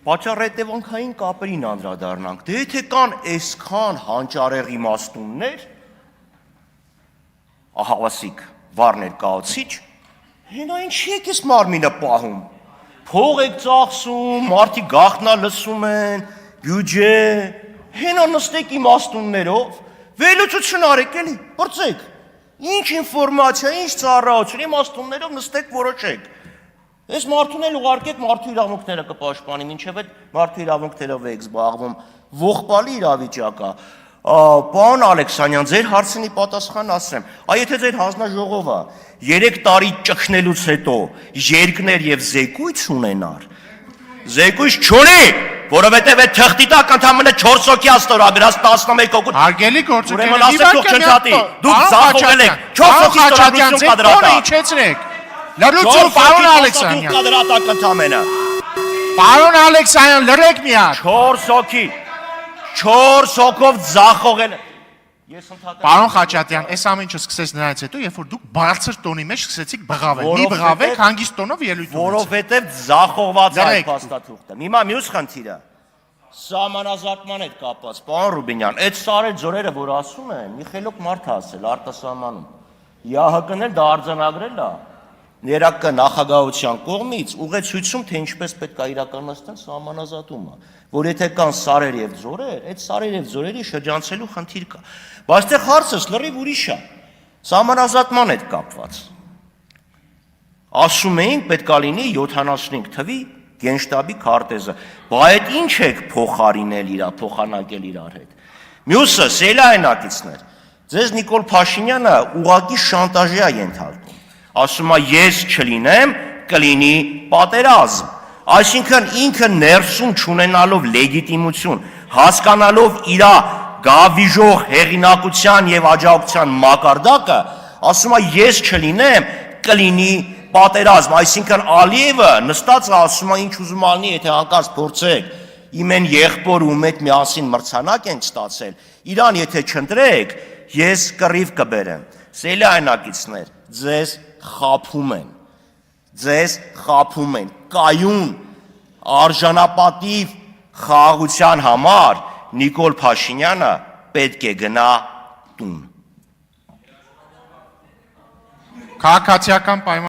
Պատճառ-հետևանքային կապերին անդրադառնանք, դե եթե կան այսքան հանճարեղ իմաստուններ, ահավասիկ, վառ ներկայացիչ, հենա ինչի եք էս մարմինը պահում, փող եք ծախսում, մարդիկ գաղտնա լսում են, բյուջե, հենա նստեք իմաստուններով, վերլուծություն արեք էլի, բրծեք, ինչ ինֆորմացիա, ինչ ծառայություն, իմաստուններով նստեք որոշեք, Այս մարդուն էլ ուղարկեք մարդու իրավունքները կպաշտպանի, մինչև այդ մարդու իրավունքներով եք զբաղվում, ողբալի իրավիճակա։ Պարոն Ալեքսանյան, ձեր հարցնի պատասխան ասեմ, եթե ձեր հանձնաժողովը 3 տարի ճգնելուց հետո երկներ եւ զեկույց ունենար, զեկույց չունի, որովհետեւ այդ թղթի տակ ընդամենը 4 հոգի ստորագրած 11 հոգու։ Հարգելի գործընկերներ, ուրեմն ասեք դուք չնչատի, դուք զախողել եք 4 հոգի ստորագրություն կադրատա։ Իջեցրեք։ Լրություն, պարոն Ալեքսանյան։ Պարոն Ալեքսանյան, լրեք մի հատ։ 4 հոգով ձախողել։ Պարոն Խաչատյան, այս ամեն ինչը սկսեց նրանից հետո, երբ որ դուք բարձր տոնի մեջ սկսեցիք բղավել։ Մի բղավեք, հանգիստ տոնով ելույթ ունեցեք։ Որովհետև ձախողված է այդ փաստաթուղթը։ Հիմա մյուս խնդիրը սահմանազատման հետ կապված, պարոն Ռուբինյան, այդ սարեր ձորերը, որ ասում են, մի խելոք մարդ է ասել արտասահմանում։ ՀՀԿ-ն էլ դա արձանագրել է ներակա նախագահության կողմից ուղեցույցում, թե ինչպես պետք է իրականացնել սահմանազատումը, որ եթե կան սարեր եւ ձորեր, այդ սարեր եւ ձորերի շրջանցելու խնդիր կա։ Բայց դեռ հարցս լրիվ ուրիշ է։ Սահմանազատման հետ կապված։ Ասում էին պետք է լինի 75 թվի գենշտաբի քարտեզը։ Բա այդ ինչ եք փոխանակել իրար հետ։ Մյուսը սելայնակիցներ։ Ձեզ Նիկոլ Փաշինյանը ուղղակի շանտաժի է ենթարկում։ Ասում է ես չլինեմ, կլինի պատերազմ։ Այսինքն ինքը ներսում չունենալով լեգիտիմություն, հասկանալով իր գավիժող հեղինակության եւ աջակցության մակարդակը, ասում է ես չլինեմ, կլինի պատերազմ։ Այսինքն Ալիևը նստած ասում է ինչ ուզում ալնի, եթե հանկարծ փորձեք իմ են եղբոր ու մեկ միասին մրցանակ ենք ստացել, իրան եթե չընտրեք, ես կռիվ կբերեմ։ Սելայնակիցներ, ձեզ խափում են, կայուն, արժանապատիվ խաղաղության համար Նիկոլ Փաշինյանը պետք է գնա տուն։ Քաղաքացիական պայման